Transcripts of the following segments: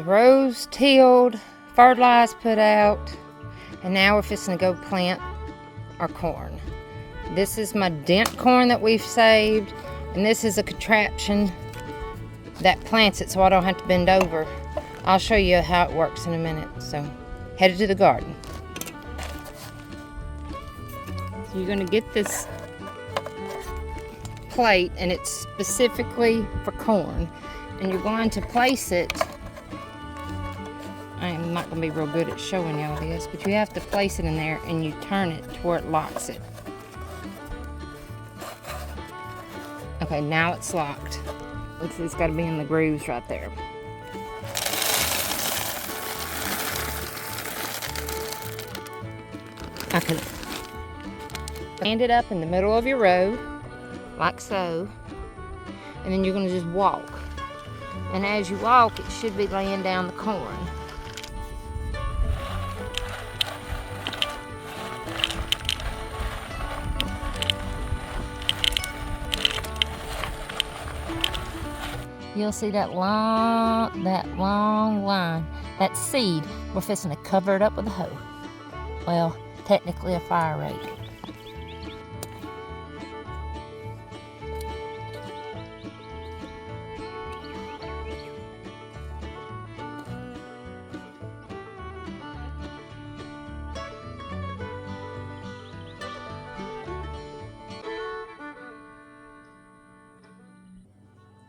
rows tilled, fertilized, put out, and now we're fixing to go plant our corn. This is my dent corn that we've saved, and this is a contraption that plants it so I don't have to bend over. I'll show you how it works in a minute. So, headed to the garden. So you're going to get this plate, and it's specifically for corn, and you're going to place it. I am not going to be real good at showing y'all this, but you have to place it in there and you turn it to where it locks it. Okay, now it's locked. It's got to be in the grooves right there. Okay. Stand it up in the middle of your row, like so, and then you're going to just walk. And as you walk, it should be laying down the corn. You'll see that long line, that seed. We're fixing to cover it up with a hoe. Well, technically a fire rake.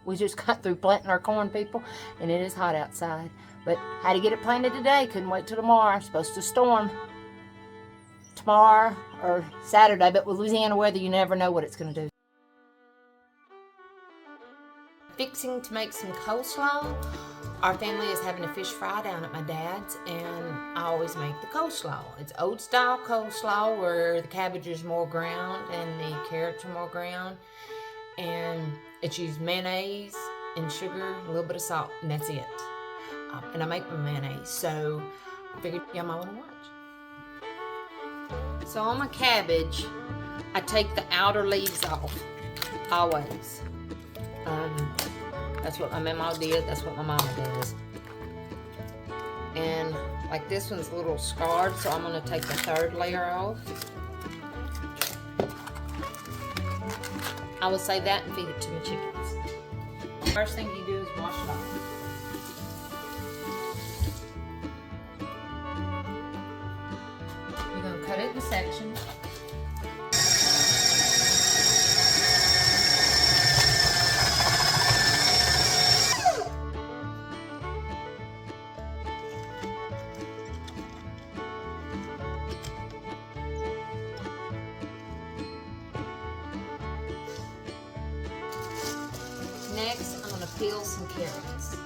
We just got through planting our corn, people, and it is hot outside. But had to get it planted today. Couldn't wait till tomorrow. It's supposed to storm tomorrow or Saturday, but with Louisiana weather, you never know what it's going to do. Fixing to make some coleslaw. Our family is having a fish fry down at my dad's, and I always make the coleslaw. It's old style coleslaw where the cabbage is more ground and the carrots are more ground. And it's used mayonnaise and sugar, a little bit of salt, and that's it. And I make my mayonnaise, so I figured y'all might want to watch. So on my cabbage, I take the outer leaves off, always. That's what my mama did, that's what my mama does. And like this one's a little scarred, so I'm gonna take the third layer off. I will save that and feed it to my chickens. First thing you do is wash it off. You're going to cut it in sections. Next, I'm going to peel some carrots.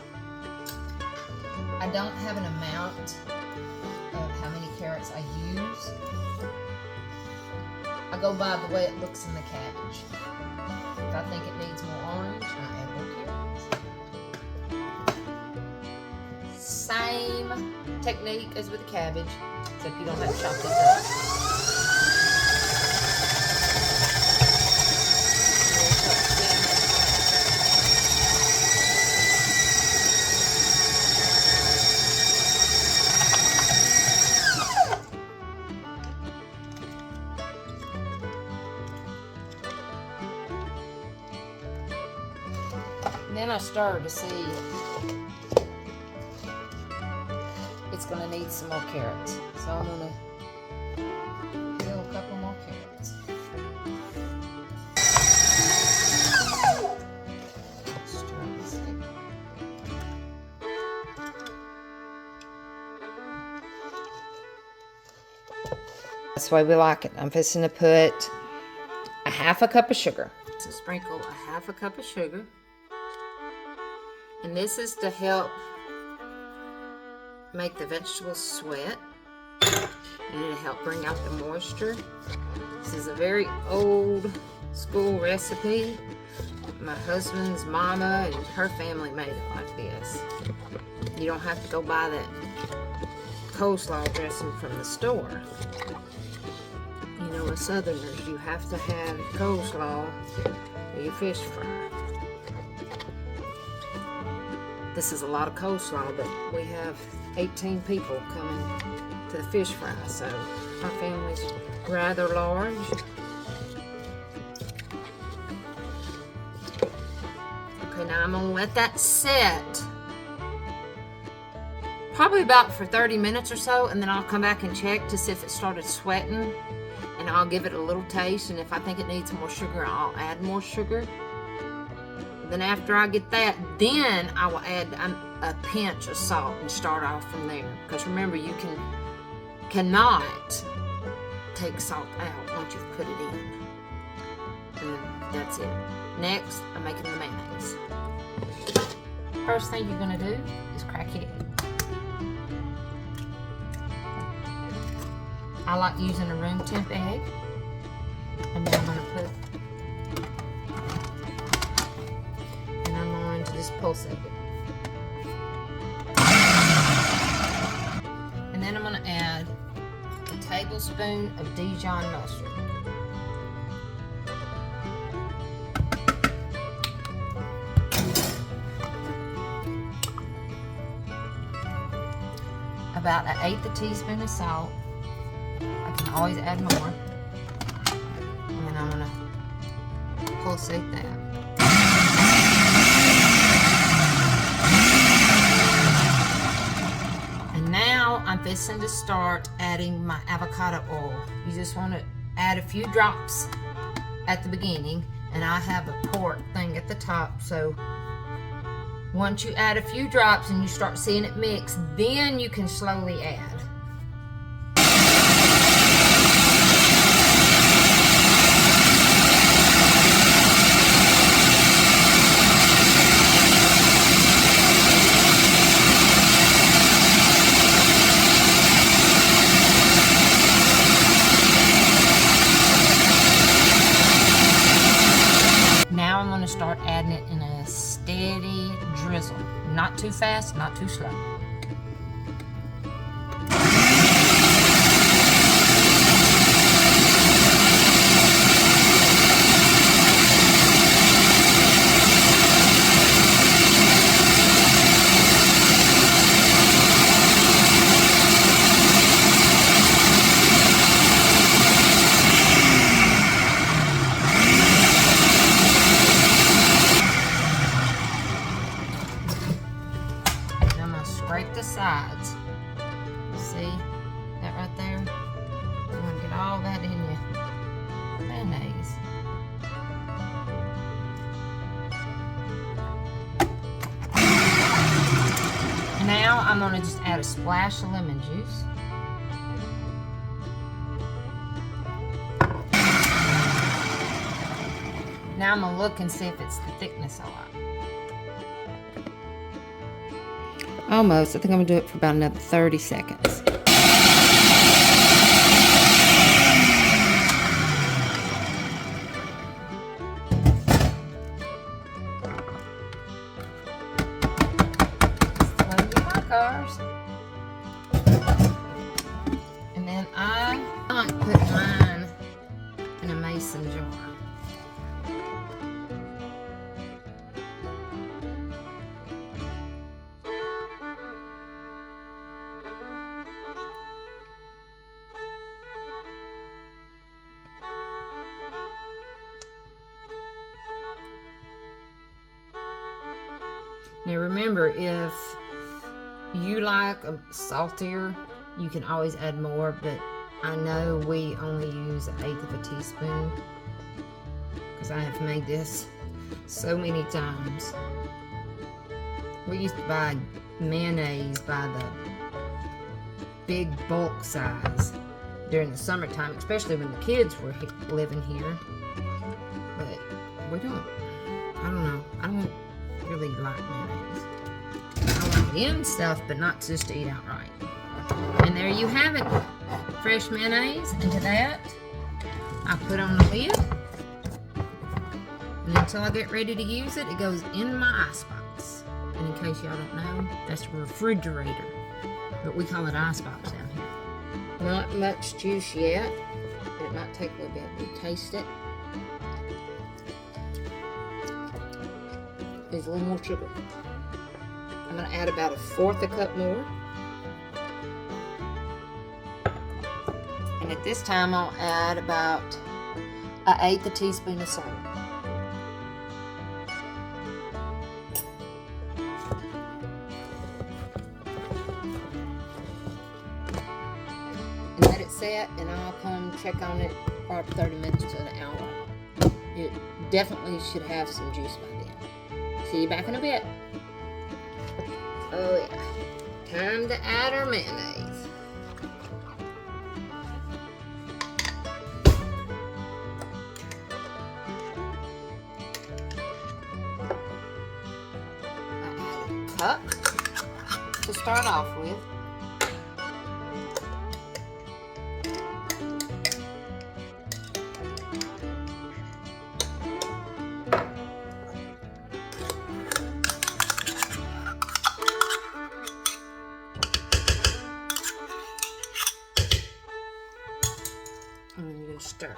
I don't have an amount of how many carrots I use. I go by the way it looks in the cabbage. If I think it needs more orange, I add more carrots. Same technique as with the cabbage, except you don't have to chop this up. And then I stir to see it's going to need some more carrots. So I'm going to peel a couple more carrots. Stir this in. That's the way we like it. I'm fixing to put a half a cup of sugar. So sprinkle a half a cup of sugar. And this is to help make the vegetables sweat, and it'll help bring out the moisture. This is a very old school recipe. My husband's mama and her family made it like this. You don't have to go buy that coleslaw dressing from the store. You know, as Southerners, you have to have coleslaw for your fish fry. this is a lot of coleslaw, but we have 18 people coming to the fish fry, so our family's rather large. Okay, now I'm gonna let that set probably about for 30 minutes or so, and then I'll come back and check to see if it started sweating, and I'll give it a little taste, and if I think it needs more sugar, I'll add more sugar. Then after I get that, then I will add a pinch of salt and start off from there. Because remember, you cannot take salt out once you've put it in. And that's it. Next, I'm making the mayonnaise. First thing you're gonna do is crack it. I like using a room temp egg. And then I'm gonna put just pulsate it. And then I'm going to add a tablespoon of Dijon mustard. About 1/8 teaspoon of salt. I can always add more. And then I'm going to pulsate that. I'm fixing to start adding my avocado oil. You just want to add a few drops at the beginning, and I have a port thing at the top, so once you add a few drops and you start seeing it mix, then you can slowly add. Start adding it in a steady drizzle. Not too fast, not too slow. Scrape the sides. See that right there? You want to get all that in your mayonnaise. Now I'm going to just add a splash of lemon juice. Now I'm going to look and see if it's the thickness I like. Almost. I think I'm going to do it for about another 30 seconds. Ours. And then I put mine in a mason jar. Now remember, if you like a saltier, you can always add more, but I know we only use 1/8 of a teaspoon because I have made this so many times. We used to buy mayonnaise by the big bulk size during the summertime, especially when the kids were living here. But we don't, I don't really like mayonnaise. I like it in stuff, but not just to eat outright. And there you have it, fresh mayonnaise. And to that, I put on the lid. And until I get ready to use it, it goes in my icebox. And in case y'all don't know, that's a refrigerator. But we call it icebox down here. Not much juice yet. It might take a little bit. We taste it. There's a little more sugar. I'm going to add about 1/4 cup more. And at this time, I'll add about 1/8 teaspoon of salt. And let it set, and I'll come check on it for 30 minutes to an hour. It definitely should have some juice by then. See you back in a bit. Oh yeah, time to add our mayonnaise. I add a cup to start off with. And then you're going to stir.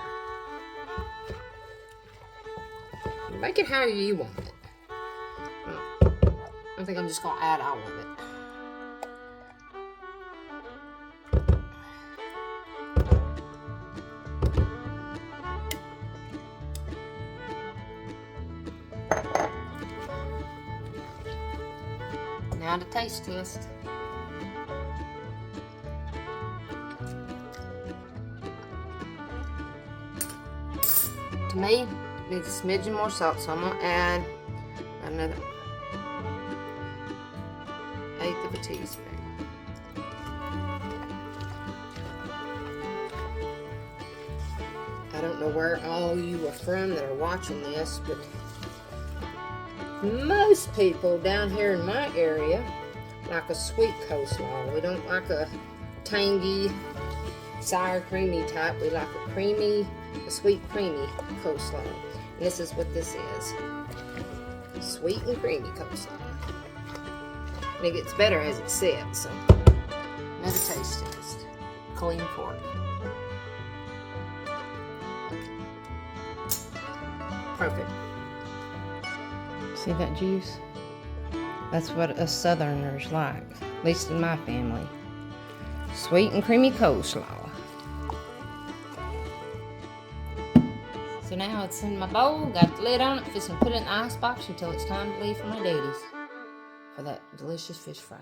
Make it however you want it. I think I'm just going to add all of it. Now the taste test. To me, it needs a smidgen more salt, so I'm going to add another 1/8 of a teaspoon. I don't know where all you are from that are watching this, but most people down here in my area like a sweet coleslaw. We don't like a tangy, sour, creamy type. We like a sweet, creamy coleslaw. And this is what this is. Sweet and creamy coleslaw. And it gets better as it sits. So, another taste test. Clean fork. Perfect. See that juice? That's what us Southerners like, at least in my family. Sweet and creamy coleslaw. So now it's in my bowl, got the lid on it, fixing to put it in the icebox until it's time to leave for my daddies for that delicious fish fry.